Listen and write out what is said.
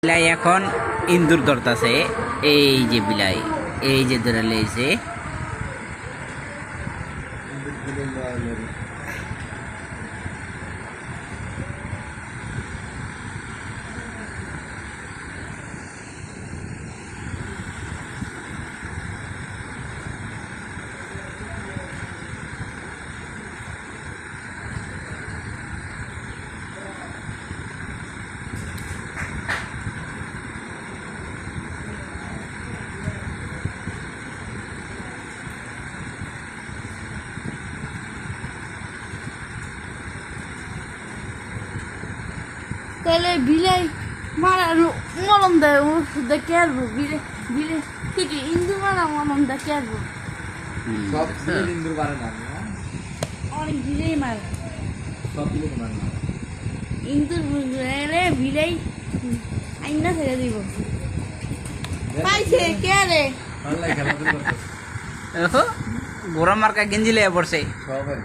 বিলাই এখন ইন্দুর ধরতাছে। এই যে বিলাই, এই যে ধরে লেছে। তাহলে বিলাই মারার মলম দেয় ওষুধ দেখে আসবো। বিলে বিলে থেকে ইন্দু মারা মলম দেখে আসবো। সব বিলে ইন্দুর মারে না, অনেক বিলাই মারে, সব বিলে মারে না। ইন্দুর এলে বিলাই আইনা ছেড়ে দিব। পাইছে কে রে? ভালো লাগে খেলাধুলা করতে। গোড়া মার্কা গেঞ্জি লেগে পড়ছে। সবাই